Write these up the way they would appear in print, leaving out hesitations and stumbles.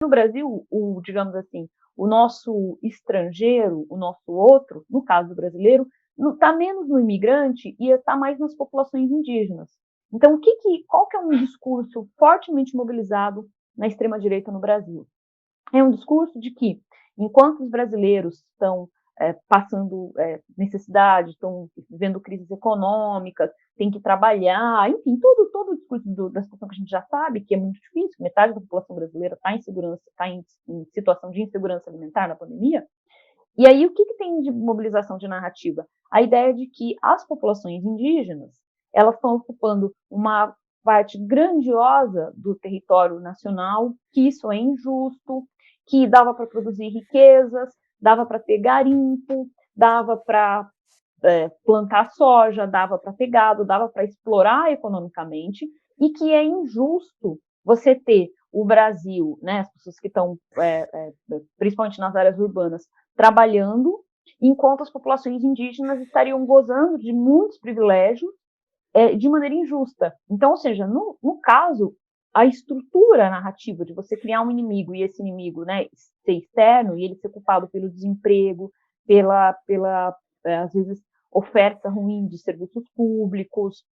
No Brasil, digamos assim, o nosso estrangeiro, o nosso outro, no caso do brasileiro, está menos no imigrante e está mais nas populações indígenas. Então, qual que é um discurso fortemente mobilizado na extrema-direita no Brasil? É um discurso de que, enquanto os brasileiros estão passando necessidade, estão vivendo crises econômicas, têm que trabalhar, enfim, todo o discurso da situação que a gente já sabe, que é muito difícil, metade da população brasileira está em segurança, está em situação de insegurança alimentar na pandemia. E aí, o que tem de mobilização de narrativa? A ideia de que as populações indígenas, elas estão ocupando uma parte grandiosa do território nacional, que isso é injusto, que dava para produzir riquezas, dava para ter garimpo, dava para plantar soja, dava para ter gado, dava para explorar economicamente, e que é injusto você ter o Brasil, né, as pessoas que estão, principalmente nas áreas urbanas, trabalhando, enquanto as populações indígenas estariam gozando de muitos privilégios de maneira injusta. Então, ou seja, no caso, a estrutura narrativa de você criar um inimigo e esse inimigo, né, ser externo e ele ser culpado pelo desemprego, pela às vezes, oferta ruim de serviços públicos,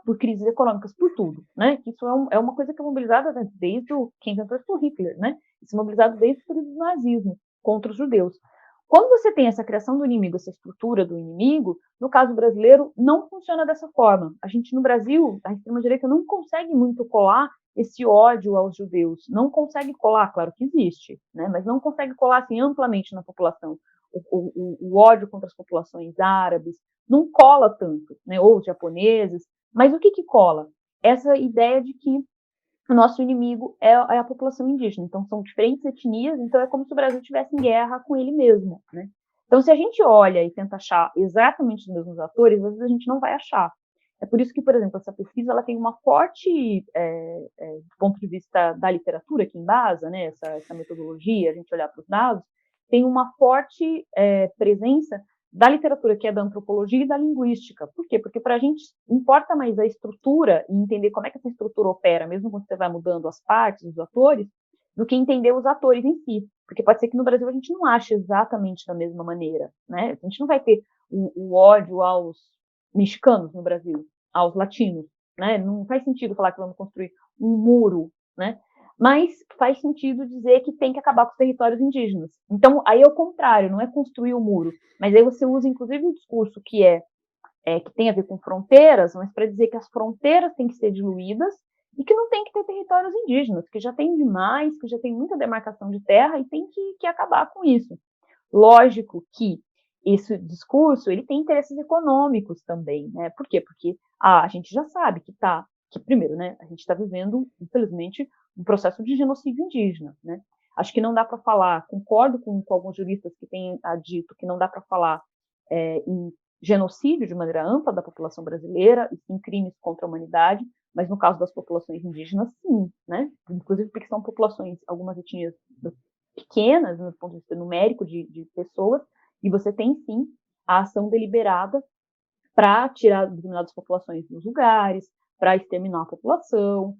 por crises econômicas, por tudo, né? Isso é uma coisa que é mobilizada desde quem inventou isso foi Hitler, né? Isso é mobilizado desde o período do nazismo contra os judeus. Quando você tem essa criação do inimigo, essa estrutura do inimigo, no caso brasileiro, não funciona dessa forma. A gente, no Brasil, a extrema-direita não consegue muito colar esse ódio aos judeus. Não consegue colar, claro que existe, né? Mas não consegue colar assim, amplamente na população. O ódio contra as populações árabes não cola tanto, né? Ou os japoneses. Mas o que cola? Essa ideia de que o nosso inimigo é a população indígena. Então, são diferentes etnias, então é como se o Brasil estivesse em guerra com ele mesmo, né? Então, se a gente olha e tenta achar exatamente os mesmos atores, às vezes a gente não vai achar. É por isso que, por exemplo, essa pesquisa ela tem uma forte, do ponto de vista da literatura que embasa, né, essa metodologia, a gente olhar para os dados, tem uma forte presença da literatura, que é da antropologia e da linguística. Por quê? Porque para a gente importa mais a estrutura e entender como é que essa estrutura opera, mesmo quando você vai mudando as partes, os atores, do que entender os atores em si. Porque pode ser que no Brasil a gente não ache exatamente da mesma maneira, né? A gente não vai ter o ódio aos mexicanos no Brasil, aos latinos, né? Não faz sentido falar que vamos construir um muro, né? Mas faz sentido dizer que tem que acabar com os territórios indígenas. Então, aí é o contrário, não é construir o muro, mas aí você usa, inclusive, um discurso que tem a ver com fronteiras, mas para dizer que as fronteiras têm que ser diluídas e que não tem que ter territórios indígenas, que já tem demais, que já tem muita demarcação de terra e tem que acabar com isso. Lógico que esse discurso ele tem interesses econômicos também, né? Por quê? Porque a gente já sabe que primeiro, né, a gente está vivendo, infelizmente, um processo de genocídio indígena, né? Acho que não dá para falar, concordo com alguns juristas que têm dito que não dá para falar em genocídio de maneira ampla da população brasileira e em crimes contra a humanidade, mas no caso das populações indígenas, sim, né? Inclusive porque são populações, algumas etnias pequenas, do ponto de vista numérico de pessoas, e você tem, sim, a ação deliberada para tirar determinadas populações dos lugares, para exterminar a população,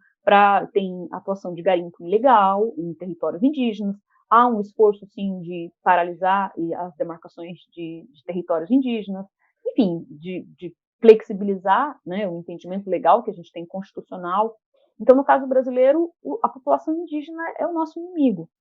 tem atuação de garimpo ilegal em territórios indígenas, há um esforço, sim, de paralisar as demarcações de territórios indígenas, enfim, de flexibilizar, né, o entendimento legal que a gente tem constitucional. Então, no caso brasileiro, a população indígena é o nosso inimigo.